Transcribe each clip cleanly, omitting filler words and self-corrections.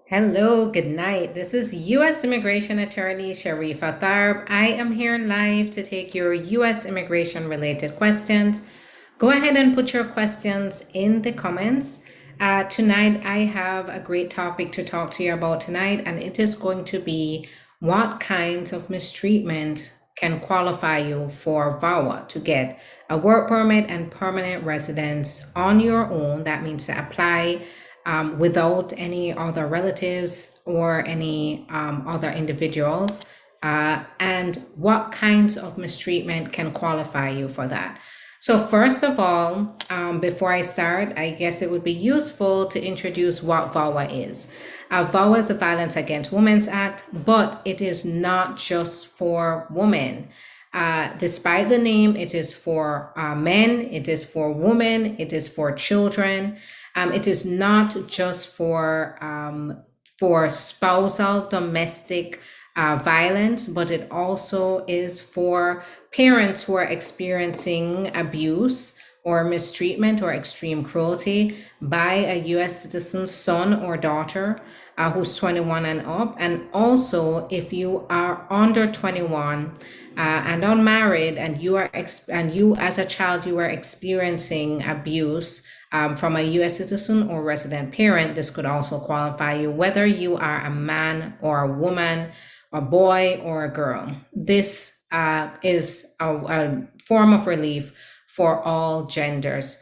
Hello, good night. This is U.S. Immigration Attorney Sharifa Tharpe. I am here live to take your U.S. immigration related questions. Go ahead and put your questions in the comments. Tonight, I have a great topic to talk to you about tonight, and it is going to be what kinds of mistreatment can qualify you for VAWA to get a work permit and permanent residence on your own. That means to apply without any other relatives or any other individuals, and what kinds of mistreatment can qualify you for that. So first of all, before I start, I guess it would be useful to introduce what VAWA is. VAWA is the Violence Against Women Act, but it is not just for women. Despite the name, it is for men, it is for women, it is for children. It is not just for spousal domestic violence, but it also is for parents who are experiencing abuse or mistreatment or extreme cruelty by a U.S. citizen's son or daughter who's 21 and up. And also, if you are under 21 and unmarried, and you as a child you are experiencing abuse from a U.S. citizen or resident parent, this could also qualify you, whether you are a man or a woman, a boy or a girl. This is a form of relief for all genders.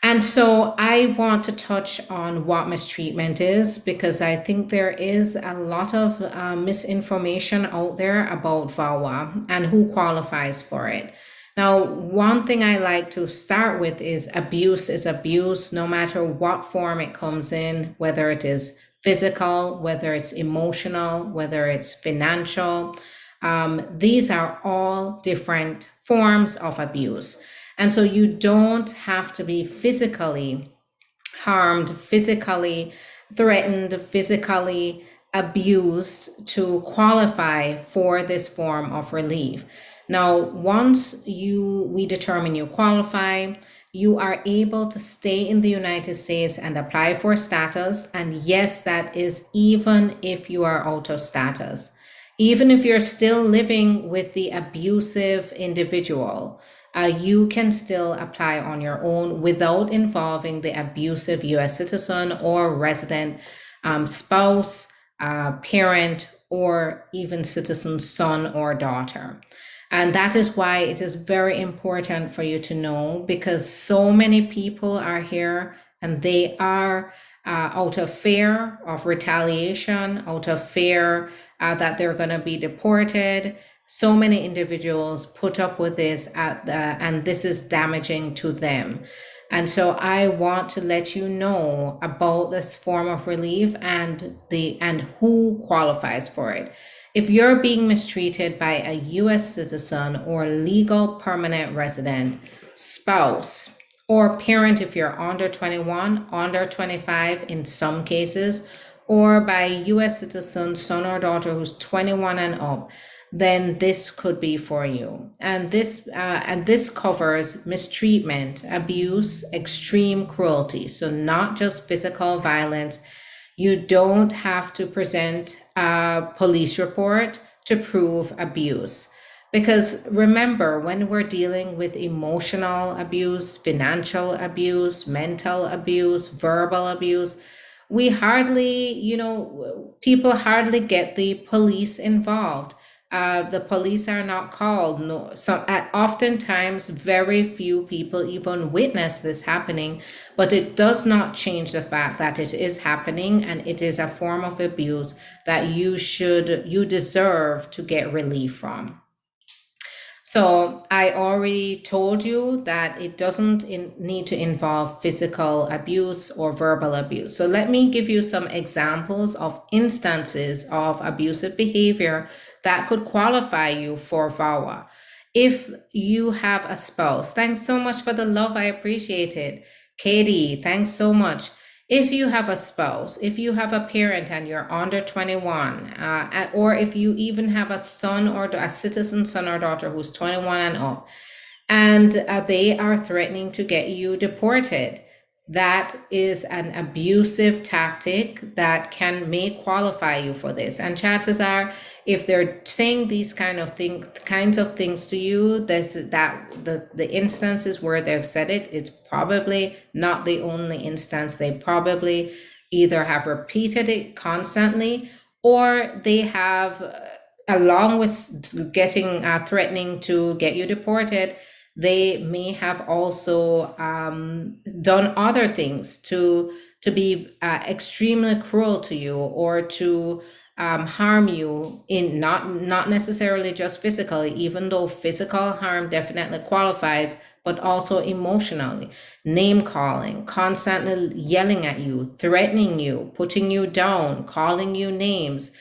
And so I want to touch on what mistreatment is, because I think there is a lot of misinformation out there about VAWA and who qualifies for it. Now, one thing I like to start with is abuse, no matter what form it comes in, whether it is physical, whether it's emotional, whether it's financial. These are all different forms of abuse. And so you don't have to be physically harmed, physically threatened, physically abused to qualify for this form of relief. Now, once we determine you qualify, you are able to stay in the United States and apply for status. And yes, that is even if you are out of status. Even if you're still living with the abusive individual, you can still apply on your own without involving the abusive U.S. citizen or resident spouse, parent, or even citizen's son or daughter. And that is why it is very important for you to know, because so many people are here and they are out of fear of retaliation, out of fear that they're going to be deported. So many individuals put up with this and this is damaging to them. And so I want to let you know about this form of relief and who qualifies for it. If you're being mistreated by a U.S. citizen or legal permanent resident, spouse, or parent if you're under 21, under 25 in some cases, or by a U.S. citizen, son or daughter who's 21 and up, then this could be for you. And this covers mistreatment, abuse, extreme cruelty. So not just physical violence. You don't have to present a police report to prove abuse. Because remember, when we're dealing with emotional abuse, financial abuse, mental abuse, verbal abuse, we hardly, people hardly get the police involved. The police are not called. No, oftentimes very few people even witness this happening, but it does not change the fact that it is happening and it is a form of abuse that you deserve to get relief from. So I already told you that it doesn't need to involve physical abuse or verbal abuse. So let me give you some examples of instances of abusive behavior that could qualify you for VAWA. If you have a spouse, thanks so much for the love, I appreciate it. Katie, thanks so much. If you have a spouse, if you have a parent and you're under 21, or if you even have a son or a citizen son or daughter who's 21 and up, and they are threatening to get you deported, that is an abusive tactic that may qualify you for this. And chances are, if they're saying these kinds of things to you, the instances where they've said it, it's probably not the only instance. They probably either have repeated it constantly, or they have, along with getting threatening to get you deported, they may have also done other things to be extremely cruel to you, or to harm you, in not necessarily just physically, even though physical harm definitely qualifies, but also emotionally. Name calling, constantly yelling at you, threatening you, putting you down, calling you names.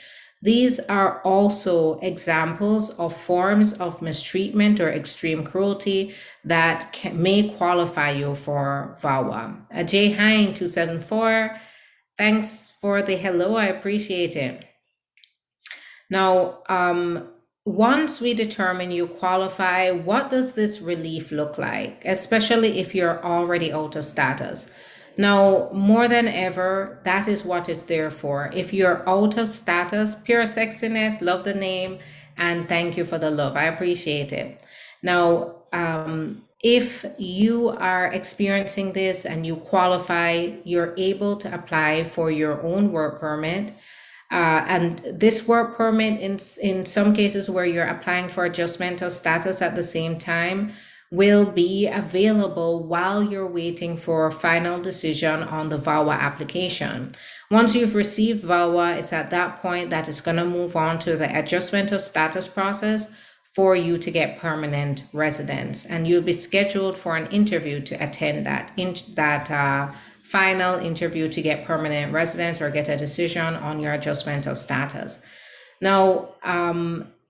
These are also examples of forms of mistreatment or extreme cruelty that may qualify you for VAWA. Jay Hine 274, thanks for the hello, I appreciate it. Now, once we determine you qualify, what does this relief look like, especially if you're already out of status? Now, more than ever, that is what it's there for. If you're out of status, pure sexiness, love the name, and thank you for the love. I appreciate it. Now, if you are experiencing this and you qualify, you're able to apply for your own work permit. And this work permit, in some cases where you're applying for adjustment of status at the same time, will be available while you're waiting for a final decision on the VAWA application. Once you've received VAWA, it's at that point that it's going to move on to the adjustment of status process for you to get permanent residence. And you'll be scheduled for an interview to attend that final interview to get permanent residence or get a decision on your adjustment of status. Now,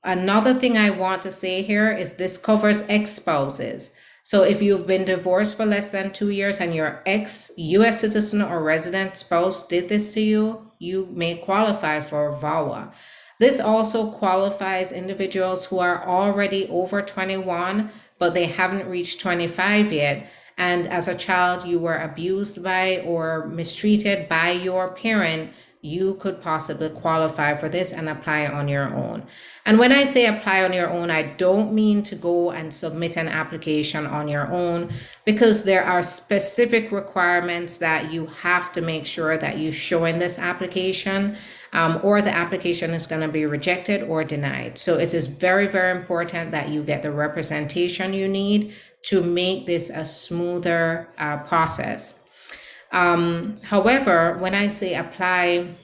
another thing I want to say here is this covers ex-spouses. So if you've been divorced for less than 2 years and your ex-US citizen or resident spouse did this to you, you may qualify for VAWA. This also qualifies individuals who are already over 21, but they haven't reached 25 yet. And as a child, you were abused by or mistreated by your parent, you could possibly qualify for this and apply on your own. And when I say apply on your own, I don't mean to go and submit an application on your own, because there are specific requirements that you have to make sure that you show in this application, or the application is going to be rejected or denied. So it is very, very important that you get the representation you need to make this a smoother process. However, when I say apply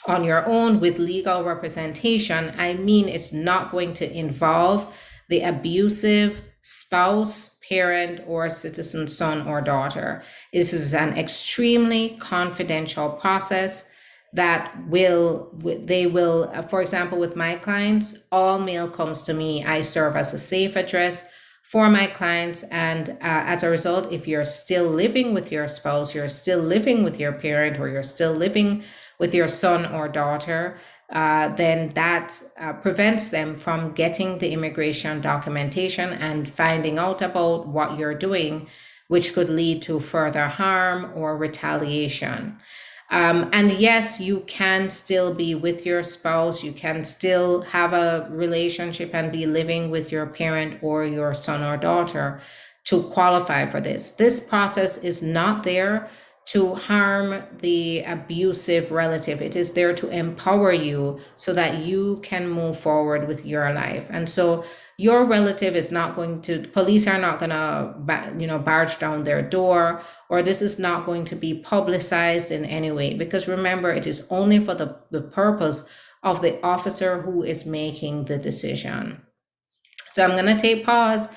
on your own with legal representation, I mean it's not going to involve the abusive spouse, parent, or citizen son or daughter. This is an extremely confidential process that they will, for example, with my clients, all mail comes to me. I serve as a safe address for my clients. And as a result, if you're still living with your spouse, you're still living with your parent, or you're still living with your son or daughter, then that prevents them from getting the immigration documentation and finding out about what you're doing, which could lead to further harm or retaliation. And yes, you can still be with your spouse. You can still have a relationship and be living with your parent or your son or daughter to qualify for this. This process is not there to harm the abusive relative. It is there to empower you so that you can move forward with your life. And so your relative is not going to, police are not going to, barge down their door, or this is not going to be publicized in any way, because remember, it is only for the purpose of the officer who is making the decision. So I'm going to take pause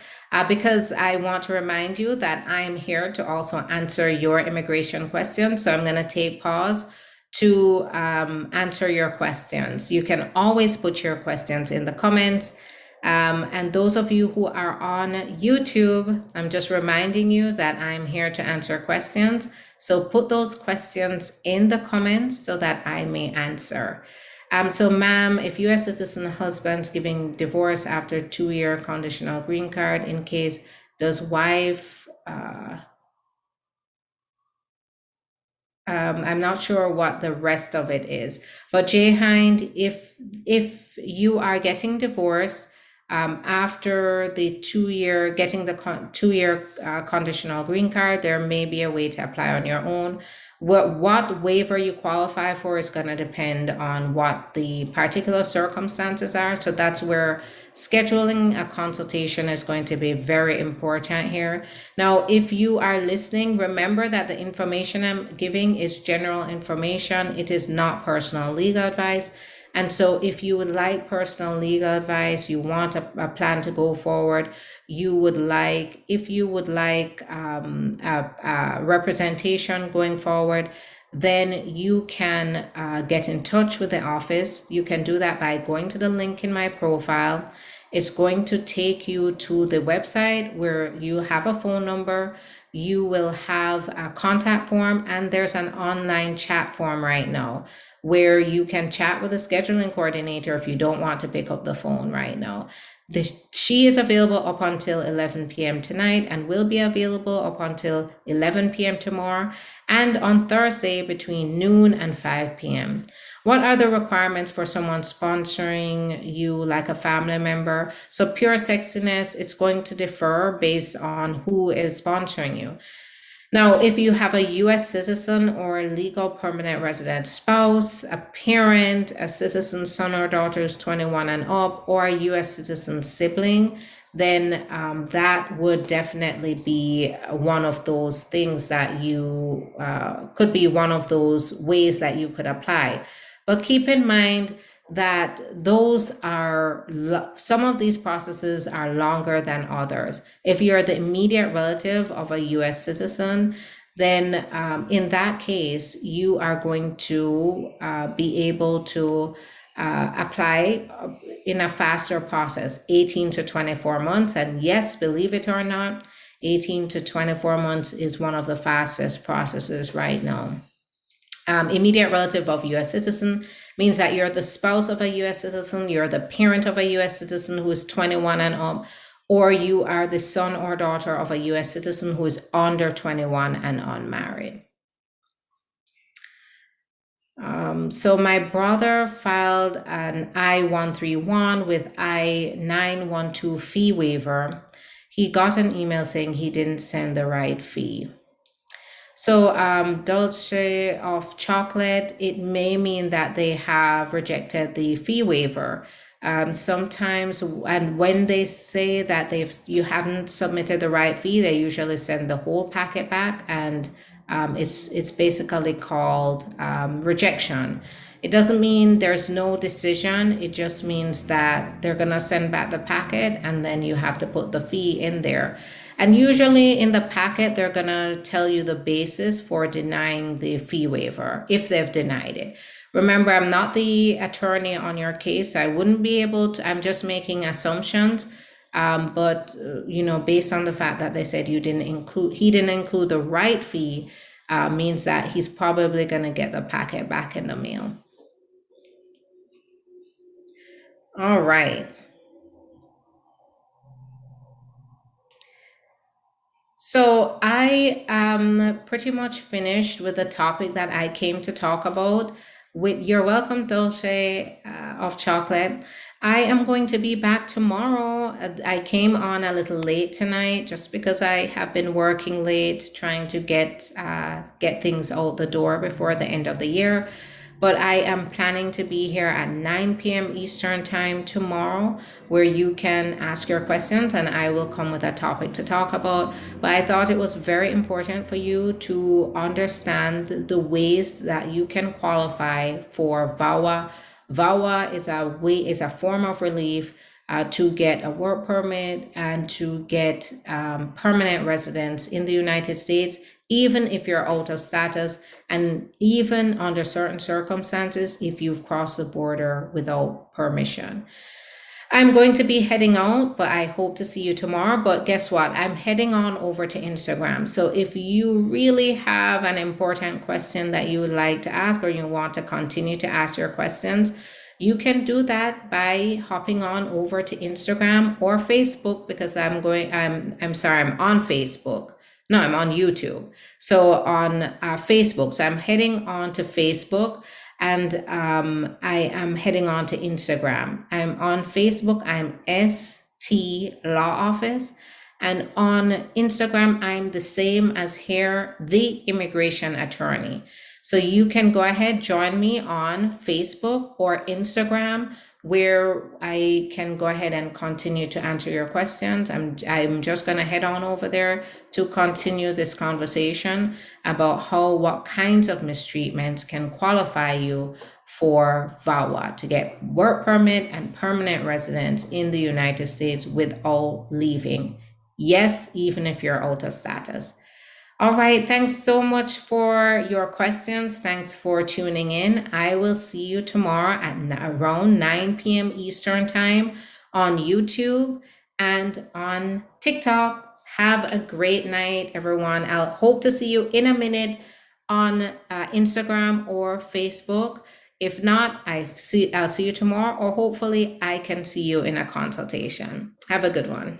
because I want to remind you that I'm here to also answer your immigration questions. So I'm going to take pause to answer your questions. You can always put your questions in the comments. And those of you who are on YouTube, I'm just reminding you that I'm here to answer questions. So put those questions in the comments so that I may answer. So ma'am, if U.S. citizen husband's giving divorce after 2-year conditional green card, in case, does wife I'm not sure what the rest of it is. But Jay Hind, if you are getting divorced after the 2 year, getting the 2 year conditional green card, there may be a way to apply on your own. What waiver you qualify for is going to depend on what the particular circumstances are. So that's where scheduling a consultation is going to be very important here. Now, if you are listening, remember that the information I'm giving is general information. It is not personal legal advice. And so if you would like personal legal advice, you want a plan to go forward, if you would like a representation going forward, then you can get in touch with the office. You can do that by going to the link in my profile. It's going to take you to the website where you have a phone number, you will have a contact form, and there's an online chat form right now where you can chat with a scheduling coordinator if you don't want to pick up the phone right now. She is available up until 11 p.m. tonight and will be available up until 11 p.m. tomorrow and on Thursday between noon and 5 p.m. What are the requirements for someone sponsoring you like a family member? So pure sexiness, it's going to differ based on who is sponsoring you. Now, if you have a U.S. citizen or a legal permanent resident spouse, a parent, a citizen's son or daughter is 21 and up, or a U.S. citizen sibling, then that would definitely be one of those things that you could be one of those ways that you could apply. But keep in mind that some of these processes are longer than others. If you're the immediate relative of a U.S. citizen, then in that case, you are going to be able to apply in a faster process, 18 to 24 months. And yes, believe it or not, 18 to 24 months is one of the fastest processes right now. Immediate relative of U.S. citizen means that you're the spouse of a U.S. citizen, you're the parent of a U.S. citizen who is 21 and up, or you are the son or daughter of a U.S. citizen who is under 21 and unmarried. So my brother filed an I-131 with I-912 fee waiver. He got an email saying he didn't send the right fee. So Dolce of chocolate, it may mean that they have rejected the fee waiver. Sometimes, and when they say that you haven't submitted the right fee, they usually send the whole packet back, and it's basically called rejection. It doesn't mean there's no decision. It just means that they're gonna send back the packet, and then you have to put the fee in there. And usually in the packet, they're gonna tell you the basis for denying the fee waiver if they've denied it. Remember, I'm not the attorney on your case. I wouldn't be able to, I'm just making assumptions. But based on the fact that they said he didn't include the right fee, means that he's probably gonna get the packet back in the mail. All right. So I am pretty much finished with the topic that I came to talk about. You're welcome, Dolce of chocolate. I am going to be back tomorrow. I came on a little late tonight just because I have been working late, trying to get things out the door before the end of the year. But I am planning to be here at 9 p.m. Eastern time tomorrow, where you can ask your questions and I will come with a topic to talk about. But I thought it was very important for you to understand the ways that you can qualify for VAWA. VAWA is a form of relief to get a work permit and to get permanent residence in the United States, even if you're out of status, and even under certain circumstances, if you've crossed the border without permission. I'm going to be heading out, but I hope to see you tomorrow. But guess what? I'm heading on over to Instagram. So if you really have an important question that you would like to ask, or you want to continue to ask your questions, you can do that by hopping on over to Instagram or Facebook, because I'm on Facebook. No, I'm on YouTube. So on Facebook. So I'm heading on to Facebook, and I am heading on to Instagram. I'm on Facebook. I'm ST Law Office. And on Instagram, I'm the same as here, The Immigration Attorney. So you can go ahead, join me on Facebook or Instagram, where I can go ahead and continue to answer your questions. I'm just going to head on over there to continue this conversation about what kinds of mistreatments can qualify you for VAWA, to get work permit and permanent residence in the United States without leaving. Yes, even if you're out of status. All right, thanks so much for your questions. Thanks for tuning in. I will see you tomorrow at around 9 p.m. Eastern time on YouTube and on TikTok. Have a great night, everyone. I'll hope to see you in a minute on Instagram or Facebook. If not, I'll see you tomorrow, or hopefully I can see you in a consultation. Have a good one.